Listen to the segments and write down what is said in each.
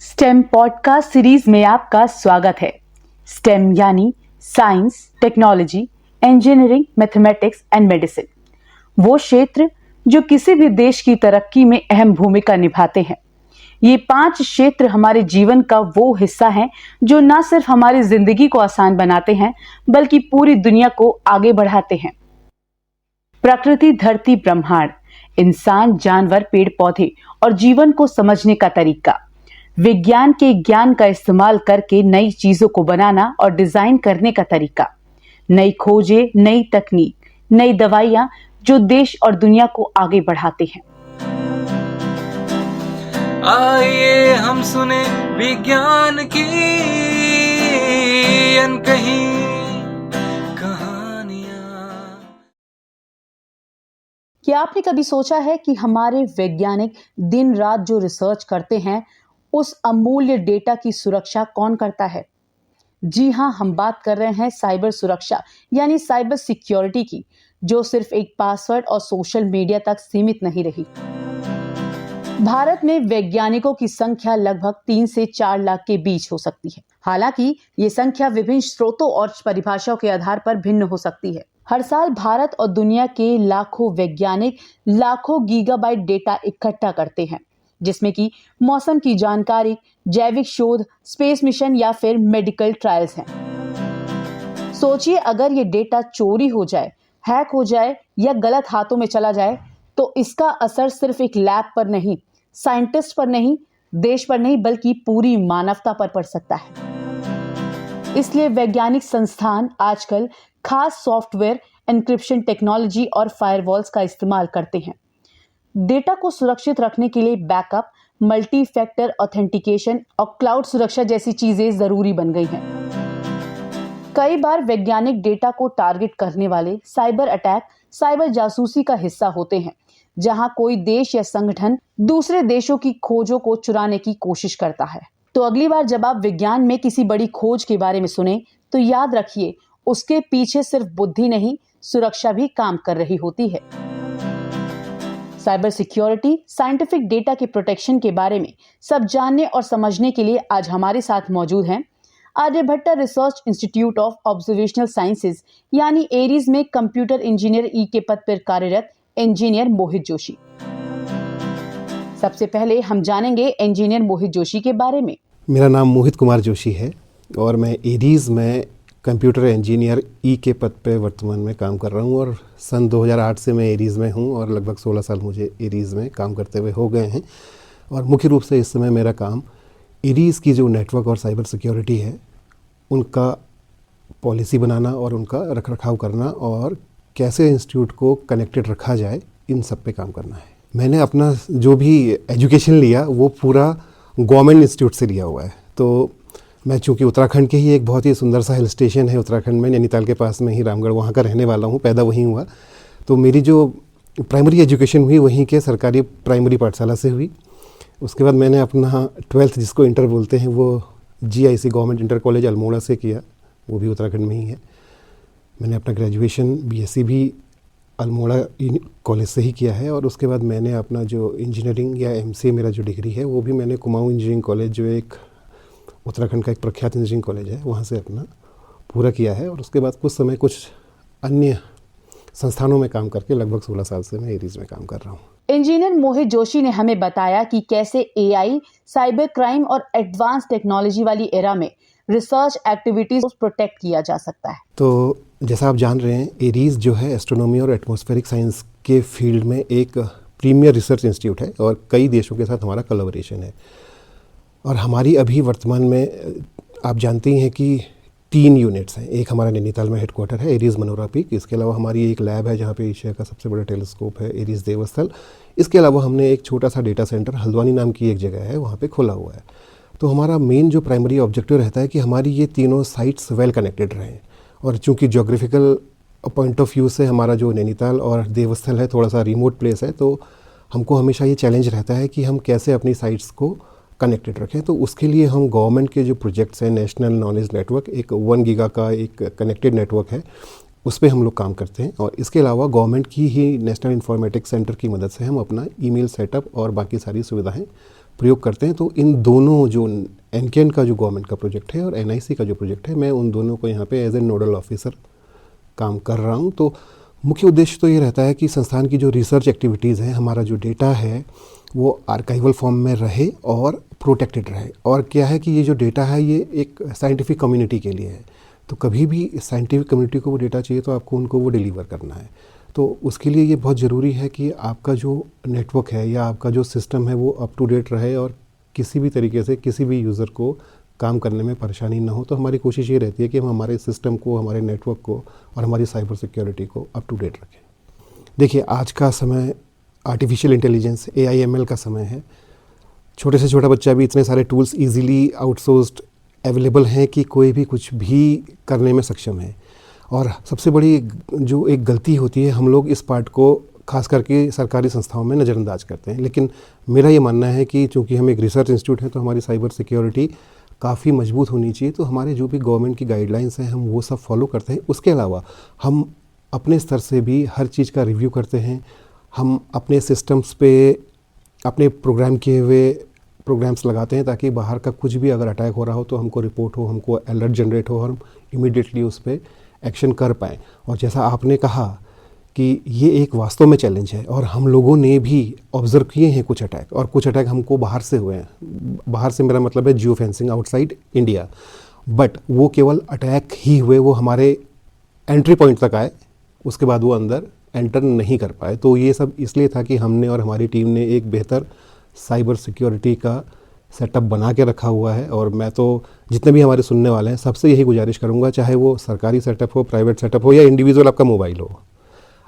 Stem podcast series में आपका स्वागत है। स्टेम यानी science, technology, engineering, mathematics and medicine, वो क्षेत्र जो किसी भी देश की तरक्की में अहम भूमिका निभाते हैं। ये 5 क्षेत्र हमारे जीवन का वो हिस्सा हैं जो न सिर्फ हमारी जिंदगी को आसान बनाते हैं बल्कि पूरी दुनिया को आगे बढ़ाते हैं। प्रकृति, धरती, ब्रह्मांड, इंसान, जानवर, पेड़ पौधे और जीवन को समझने का तरीका, विज्ञान के ज्ञान का इस्तेमाल करके नई चीजों को बनाना और डिजाइन करने का तरीका, नई खोजें, नई तकनीक, नई दवाइयां जो देश और दुनिया को आगे बढ़ाते हैं। आइए हम सुने विज्ञान की अनकही कहानियां। क्या आपने कभी सोचा है कि हमारे वैज्ञानिक दिन रात जो रिसर्च करते हैं उस अमूल्य डेटा की सुरक्षा कौन करता है? जी हां, हम बात कर रहे हैं साइबर सुरक्षा यानी साइबर सिक्योरिटी की, जो सिर्फ एक पासवर्ड और सोशल मीडिया तक सीमित नहीं रही। भारत में वैज्ञानिकों की संख्या लगभग 3 से 4 लाख के बीच हो सकती है। हालांकि ये संख्या विभिन्न स्रोतों और परिभाषाओं के आधार पर भिन्न हो सकती है। हर साल भारत और दुनिया के लाखों वैज्ञानिक लाखों गीगाबाइट डेटा इकट्ठा करते हैं, जिसमें कि मौसम की जानकारी, जैविक शोध, स्पेस मिशन या फिर मेडिकल ट्रायल्स हैं। सोचिए, अगर ये डेटा चोरी हो जाए, हैक हो जाए या गलत हाथों में चला जाए तो इसका असर सिर्फ एक लैब पर नहीं, साइंटिस्ट पर नहीं, देश पर नहीं बल्कि पूरी मानवता पर पड़ सकता है। इसलिए वैज्ञानिक संस्थान आजकल खास सॉफ्टवेयर, एन्क्रिप्शन टेक्नोलॉजी और फायरवॉल्स का इस्तेमाल करते हैं। डेटा को सुरक्षित रखने के लिए बैकअप, मल्टी फैक्टर ऑथेंटिकेशन और क्लाउड सुरक्षा जैसी चीजें जरूरी बन गई हैं। कई बार वैज्ञानिक डेटा को टारगेट करने वाले साइबर अटैक साइबर जासूसी का हिस्सा होते हैं, जहां कोई देश या संगठन दूसरे देशों की खोजों को चुराने की कोशिश करता है। तो अगली बार जब आप विज्ञान में किसी बड़ी खोज के बारे में सुने तो याद रखिए, उसके पीछे सिर्फ बुद्धि नहीं, सुरक्षा भी काम कर रही होती है। साइबर सिक्योरिटी, साइंटिफिक डेटा के प्रोटेक्शन के बारे में सब जानने और समझने के लिए आज हमारे साथ मौजूद हैं Aryabhatta research institute of observational sciences यानी एरीज में कंप्यूटर इंजीनियर ई के पद पर कार्यरत इंजीनियर मोहित जोशी। सबसे पहले हम जानेंगे इंजीनियर मोहित जोशी के बारे में। मेरा नाम मोहित कुमार जोशी है और मैं एरीज में कंप्यूटर इंजीनियर ई के पद पे वर्तमान में काम कर रहा हूँ और सन 2008 से मैं एरीज में हूँ और लगभग 16 साल मुझे एरीज में काम करते हुए हो गए हैं। और मुख्य रूप से इस समय मेरा काम एरीज की जो नेटवर्क और साइबर सिक्योरिटी है उनका पॉलिसी बनाना और उनका रखरखाव करना और कैसे इंस्टीट्यूट को कनेक्टेड रखा जाए, इन सब पे काम करना है। मैंने अपना जो भी एजुकेशन लिया वो पूरा गवर्नमेंट इंस्टीट्यूट से लिया हुआ है। तो मैं चूँकि उत्तराखंड के ही एक बहुत ही सुंदर सा हिल स्टेशन है उत्तराखंड में, नैनीताल के पास में ही रामगढ़, वहाँ का रहने वाला हूँ, पैदा वहीं हुआ। तो मेरी जो प्राइमरी एजुकेशन हुई वहीं के सरकारी प्राइमरी पाठशाला से हुई। उसके बाद मैंने अपना 12th जिसको इंटर बोलते हैं वो GIC government inter college Almora से किया, वो भी उत्तराखंड में ही है। मैंने अपना ग्रेजुएशन BSc भी अल्मोड़ा कॉलेज से ही किया है और उसके बाद मैंने अपना जो इंजीनियरिंग या MCA मेरा जो डिग्री है वो भी मैंने कुमाऊं इंजीनियरिंग कॉलेज, जो एक उत्तराखंड का एक प्रख्यात इंजीनियरिंग कॉलेज है, वहाँ से अपना पूरा किया है। और उसके बाद कुछ समय कुछ अन्य संस्थानों में काम करके लगभग 16 साल से मैं एरीज में काम कर रहा हूँ। इंजीनियर मोहित जोशी ने हमें बताया कि कैसे AI, साइबर क्राइम और एडवांस टेक्नोलॉजी वाली एरा में रिसर्च एक्टिविटीज को प्रोटेक्ट किया जा सकता है। तो जैसा आप जान रहे हैं, एरीज जो है एस्ट्रोनॉमी और एटमॉस्फेरिक साइंस के फील्ड में एक प्रीमियर रिसर्च इंस्टीट्यूट है और कई देशों के साथ हमारा कोलैबोरेशन है। और हमारी अभी वर्तमान में आप जानते ही हैं कि 3 यूनिट्स हैं। एक हमारा नैनीताल में हेडक्वार्टर है एरीज मनोरा पीक, इसके अलावा हमारी एक लैब है जहाँ पे एशिया का सबसे बड़ा टेलीस्कोप है एरीज देवस्थल। इसके अलावा हमने एक छोटा सा डेटा सेंटर हल्द्वानी नाम की एक जगह है वहाँ पे खोला हुआ है। तो हमारा मेन जो प्राइमरी ऑब्जेक्टिव रहता है कि हमारी ये तीनों साइट्स वेल कनेक्टेड रहें। और चूँकि जोग्राफिकल पॉइंट ऑफ व्यू से हमारा जो नैनीताल और देवस्थल है थोड़ा सा रिमोट प्लेस है, तो हमको हमेशा ये चैलेंज रहता है कि हम कैसे अपनी साइट्स को कनेक्टेड रखें। तो उसके लिए हम गवर्नमेंट के जो प्रोजेक्ट्स हैं, नेशनल नॉलेज नेटवर्क, एक 1 गीगा का एक कनेक्टेड नेटवर्क है, उस पर हम लोग काम करते हैं। और इसके अलावा गवर्नमेंट की ही नेशनल इंफॉर्मेटिक्स सेंटर की मदद से हम अपना ईमेल सेटअप और बाकी सारी सुविधाएं प्रयोग करते हैं। तो इन दोनों जो एनकेएन का जो गवर्नमेंट का प्रोजेक्ट है और एनआईसी का जो प्रोजेक्ट है, मैं उन दोनों को यहाँ पे एज ए नोडल ऑफिसर काम कर रहा हूँ। तो मुख्य उद्देश्य तो ये रहता है कि संस्थान की जो रिसर्च एक्टिविटीज़ हैं, हमारा जो डेटा है वो आर्काइवल फॉर्म में रहे और प्रोटेक्टेड रहे। और क्या है कि ये जो डेटा है ये एक साइंटिफिक कम्युनिटी के लिए है, तो कभी भी साइंटिफिक कम्युनिटी को वो डेटा चाहिए तो आपको उनको वो डिलीवर करना है। तो उसके लिए ये बहुत ज़रूरी है कि आपका जो नेटवर्क है या आपका जो सिस्टम है वो अप टू डेट रहे और किसी भी तरीके से किसी भी यूज़र को काम करने में परेशानी ना हो। तो हमारी कोशिश ये रहती है कि हम हमारे सिस्टम को, हमारे नेटवर्क को और हमारी साइबर सिक्योरिटी को अप टू डेट रखें। देखिए, आज का समय आर्टिफिशियल इंटेलिजेंस AIML का समय है। छोटे से छोटा बच्चा भी इतने सारे टूल्स इजीली आउटसोर्स्ड अवेलेबल हैं कि कोई भी कुछ भी करने में सक्षम है। और सबसे बड़ी जो एक गलती होती है, हम लोग इस पार्ट को खास करके सरकारी संस्थाओं में नज़रअंदाज करते हैं। लेकिन मेरा ये मानना है कि चूँकि हम एक रिसर्च इंस्टीट्यूट हैं तो हमारी साइबर सिक्योरिटी काफ़ी मजबूत होनी चाहिए। तो हमारे जो भी गवर्नमेंट की गाइडलाइंस हैं हम वो सब फॉलो करते हैं। उसके अलावा हम अपने स्तर से भी हर चीज़ का रिव्यू करते हैं। हम अपने सिस्टम्स पे अपने प्रोग्राम किए हुए प्रोग्राम्स लगाते हैं ताकि बाहर का कुछ भी अगर अटैक हो रहा हो तो हमको रिपोर्ट हो, हमको अलर्ट जनरेट हो और हम इमीडिएटली उस पर एक्शन कर पाएँ। और जैसा आपने कहा कि ये एक वास्तव में चैलेंज है और हम लोगों ने भी ऑब्ज़र्व किए हैं कुछ अटैक, और कुछ अटैक हमको बाहर से हुए हैं। बाहर से मेरा मतलब है geo fencing outside India, but वो केवल अटैक ही हुए, वो हमारे एंट्री पॉइंट तक आए, उसके बाद वो अंदर एंटर नहीं कर पाए। तो ये सब इसलिए था कि हमने और हमारी टीम ने एक बेहतर साइबर सिक्योरिटी का सेटअप बना के रखा हुआ है। और मैं तो जितने भी हमारे सुनने वाले हैं सबसे यही गुजारिश करूंगा, चाहे वो सरकारी सेटअप हो, प्राइवेट सेटअप हो या इंडिविजुअल आपका मोबाइल हो,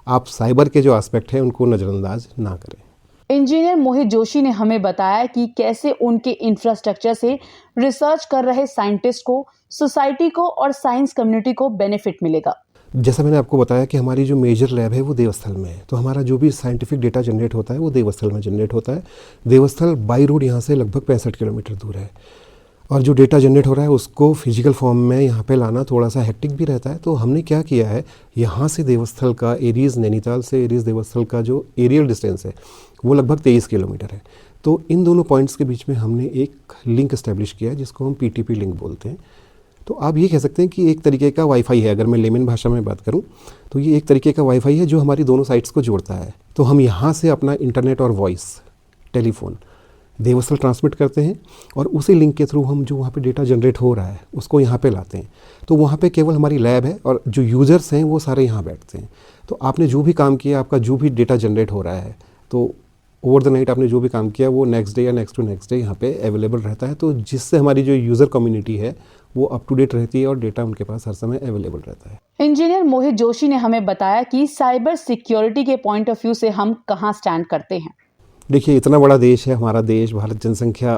आप साइबर के जो एस्पेक्ट हैं उनको नज़रअंदाज ना करें। इंजीनियर मोहित जोशी ने हमें बताया कि कैसे उनके इंफ्रास्ट्रक्चर से रिसर्च कर रहे साइंटिस्ट को, सोसाइटी को और साइंस कम्युनिटी को बेनिफिट मिलेगा। जैसा मैंने आपको बताया कि हमारी जो मेजर लैब है वो देवस्थल में है, तो हमारा जो भी साइंटिफिक डेटा जनरेट होता है वो देवस्थल में जनरेट होता है। देवस्थल बाई रोड यहाँ से लगभग 65 किलोमीटर दूर है। और जो डेटा जनरेट हो रहा है उसको फिजिकल फॉर्म में यहाँ पे लाना थोड़ा सा हेक्टिक भी रहता है। तो हमने क्या किया है, यहाँ से देवस्थल का एरीज़, नैनीताल से एरीज़ देवस्थल का जो एरियल डिस्टेंस है वो लगभग 23 किलोमीटर है। तो इन दोनों पॉइंट्स के बीच में हमने एक लिंक इस्टेब्लिश किया है जिसको हम PTP लिंक बोलते हैं। तो आप ये कह सकते हैं कि एक तरीके का वाईफाई है। अगर मैं लेमन भाषा में बात करूं तो ये एक तरीके का वाईफाई है जो हमारी दोनों साइट्स को जोड़ता है। तो हम यहाँ से अपना इंटरनेट और वॉइस, टेलीफोन देवस्थल ट्रांसमिट करते हैं और उसी लिंक के थ्रू हम जो वहाँ पे डेटा जनरेट हो रहा है उसको यहाँ पे लाते हैं। तो वहाँ पे केवल हमारी लैब है और जो यूज़र्स हैं वो सारे यहाँ बैठते हैं। तो आपने जो भी काम किया, आपका जो भी डेटा जनरेट हो रहा है, तो ओवर द नाइट आपने जो भी काम किया वो नेक्स्ट डे या नेक्स्ट टू नेक्स्ट डे यहाँ पे अवेलेबल रहता है। तो जिससे हमारी जो यूज़र कम्युनिटी है वो अप टू डेट रहती है और डेटा उनके पास हर समय अवेलेबल रहता है। इंजीनियर मोहित जोशी ने हमें बताया कि साइबर सिक्योरिटी के पॉइंट ऑफ व्यू से हम कहाँ स्टैंड करते हैं। देखिए, इतना बड़ा देश है हमारा देश, भारत जनसंख्या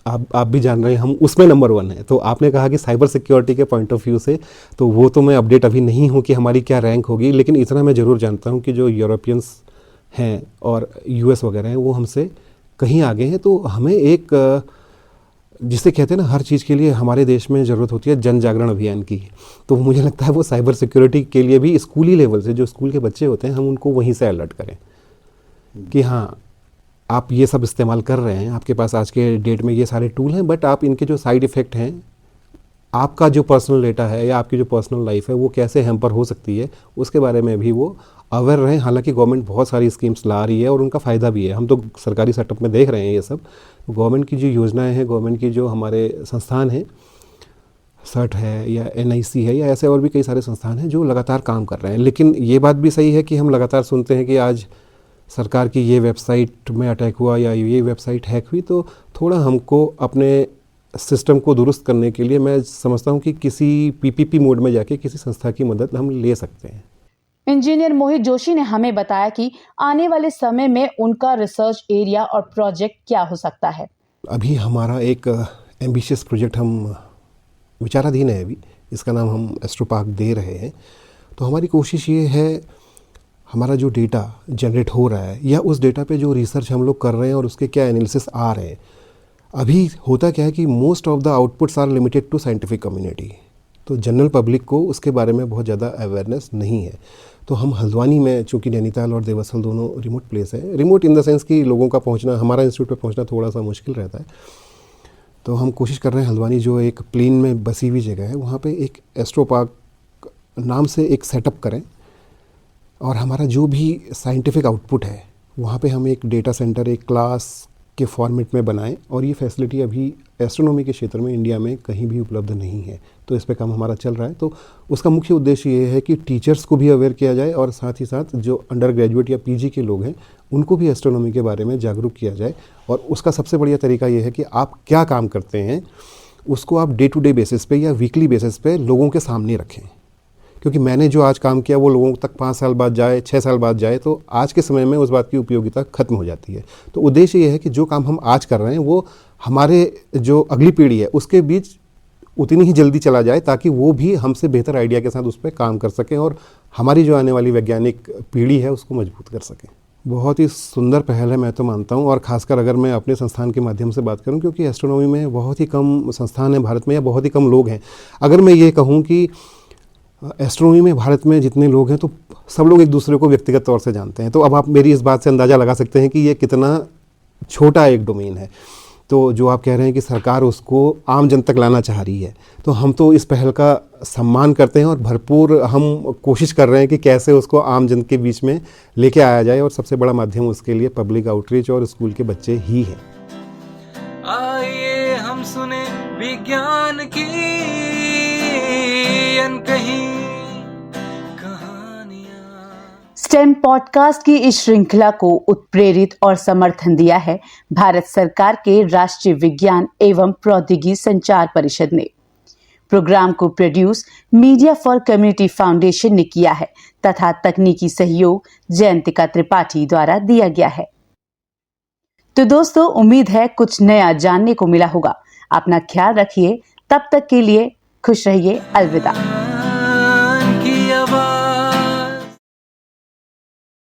आप भी जान रहे हैं, हम उसमें नंबर 1 है। तो आपने कहा कि साइबर सिक्योरिटी के पॉइंट ऑफ व्यू से, तो वो तो मैं अपडेट अभी नहीं हूँ कि हमारी क्या रैंक होगी, लेकिन इतना मैं ज़रूर जानता हूँ कि जो यूरोपियंस हैं और US वगैरह हैं वो हमसे कहीं आगे हैं। तो हमें एक जिसे कहते हैं ना, हर चीज़ के लिए हमारे देश में ज़रूरत होती है जन जागरण अभियान की। तो मुझे लगता है वो साइबर सिक्योरिटी के लिए भी स्कूली लेवल से, जो स्कूल के बच्चे होते हैं, हम उनको वहीं से अलर्ट करें कि हाँ, आप ये सब इस्तेमाल कर रहे हैं, आपके पास आज के डेट में ये सारे टूल हैं, बट आप इनके जो साइड इफ़ेक्ट हैं, आपका जो पर्सनल डेटा है या आपकी जो पर्सनल लाइफ है वो कैसे हैम्पर हो सकती है, उसके बारे में भी वो अवेयर रहें। हालांकि गवर्नमेंट बहुत सारी स्कीम्स ला रही है और उनका फ़ायदा भी है, हम तो सरकारी सेटअप में देख रहे हैं ये सब। गवर्नमेंट की जो योजनाएं हैं, गवर्नमेंट की जो हमारे संस्थान हैं, सर्ट है या NIC है या ऐसे और भी कई सारे संस्थान हैं जो लगातार काम कर रहे हैं। लेकिन ये बात भी सही है कि हम लगातार सुनते हैं कि आज सरकार की ये वेबसाइट में अटैक हुआ या ये वेबसाइट हैक हुई। तो थोड़ा हमको अपने सिस्टम को दुरुस्त करने के लिए मैं समझता हूँ कि किसी PPP मोड में जाके किसी संस्था की मदद हम ले सकते हैं। इंजीनियर मोहित जोशी ने हमें बताया कि आने वाले समय में उनका रिसर्च एरिया और प्रोजेक्ट क्या हो सकता है। अभी हमारा एक एम्बिशियस प्रोजेक्ट हम विचाराधीन है, अभी इसका नाम हम एस्ट्रोपार्क दे रहे हैं। तो हमारी कोशिश ये है, हमारा जो डेटा जनरेट हो रहा है या उस डेटा पे जो रिसर्च हम लोग कर रहे हैं और उसके क्या एनालिसिस आ रहे हैं। अभी होता क्या है कि most of the outputs are limited to scientific community. तो जनरल पब्लिक को उसके बारे में बहुत ज़्यादा अवेयरनेस नहीं है। तो हम हल्द्वानी में, चूँकि नैनीताल और देवस्थल दोनों रिमोट प्लेस है, रिमोट इन द सेंस कि लोगों का पहुंचना, हमारा इंस्टीट्यूट पे पहुंचना थोड़ा सा मुश्किल रहता है, तो हम कोशिश कर रहे हैं हल्द्वानी जो एक प्लेन में बसी हुई जगह है वहाँ पे एक एस्ट्रो पार्क नाम से एक सेटअप करें, और हमारा जो भी साइंटिफिक आउटपुट है वहाँ पे हम एक डेटा सेंटर, एक क्लास के फॉर्मेट में बनाएं, और ये फैसिलिटी अभी एस्ट्रोनॉमी के क्षेत्र में इंडिया में कहीं भी उपलब्ध नहीं है। तो इस पे काम हमारा चल रहा है। तो उसका मुख्य उद्देश्य ये है कि टीचर्स को भी अवेयर किया जाए, और साथ ही साथ जो अंडर ग्रेजुएट या पीजी के लोग हैं उनको भी एस्ट्रोनॉमी के बारे में जागरूक किया जाए। और उसका सबसे बढ़िया तरीका ये है कि आप क्या काम करते हैं उसको आप डे टू डे बेसिस पे या वीकली बेसिस पे लोगों के सामने रखें, क्योंकि मैंने जो आज काम किया वो लोगों तक 5 साल बाद जाए, 6 साल बाद जाए, तो आज के समय में उस बात की उपयोगिता खत्म हो जाती है। तो उद्देश्य ये है कि जो काम हम आज कर रहे हैं वो हमारे जो अगली पीढ़ी है उसके बीच उतनी ही जल्दी चला जाए, ताकि वो भी हमसे बेहतर आइडिया के साथ उस पर काम कर सकें और हमारी जो आने वाली वैज्ञानिक पीढ़ी है उसको मजबूत कर सकें। बहुत ही सुंदर पहल है, मैं तो मानता हूँ। और ख़ासकर अगर मैं अपने संस्थान के माध्यम से बात करूँ, क्योंकि एस्ट्रोनॉमी में बहुत ही कम संस्थान है भारत में, या बहुत ही कम लोग हैं। अगर मैं ये कहूँ कि एस्ट्रोनॉमी में भारत में जितने लोग हैं तो सब लोग एक दूसरे को व्यक्तिगत तौर से जानते हैं, तो अब आप मेरी इस बात से अंदाज़ा लगा सकते हैं कि ये कितना छोटा एक डोमेन है। तो जो आप कह रहे हैं कि सरकार उसको आम जन तक लाना चाह रही है, तो हम तो इस पहल का सम्मान करते हैं और भरपूर हम कोशिश कर रहे हैं कि कैसे उसको आम जन के बीच में लेके आया जाए, और सबसे बड़ा माध्यम उसके लिए पब्लिक आउटरीच और स्कूल के बच्चे ही हैं। आइए हम सुने विज्ञान की अनकही कहानियां। स्टेम पॉडकास्ट की इस श्रृंखला को उत्प्रेरित और समर्थन दिया है भारत सरकार के राष्ट्रीय विज्ञान एवं प्रौद्योगिकी संचार परिषद ने। प्रोग्राम को produce media for community foundation ने किया है तथा तकनीकी सहयोग जयंतिका त्रिपाठी द्वारा दिया गया है। तो दोस्तों, उम्मीद है कुछ नया जानने को मिला होगा। अपना ख्याल रखिए, तब तक के लिए खुश रहिए। अलविदा।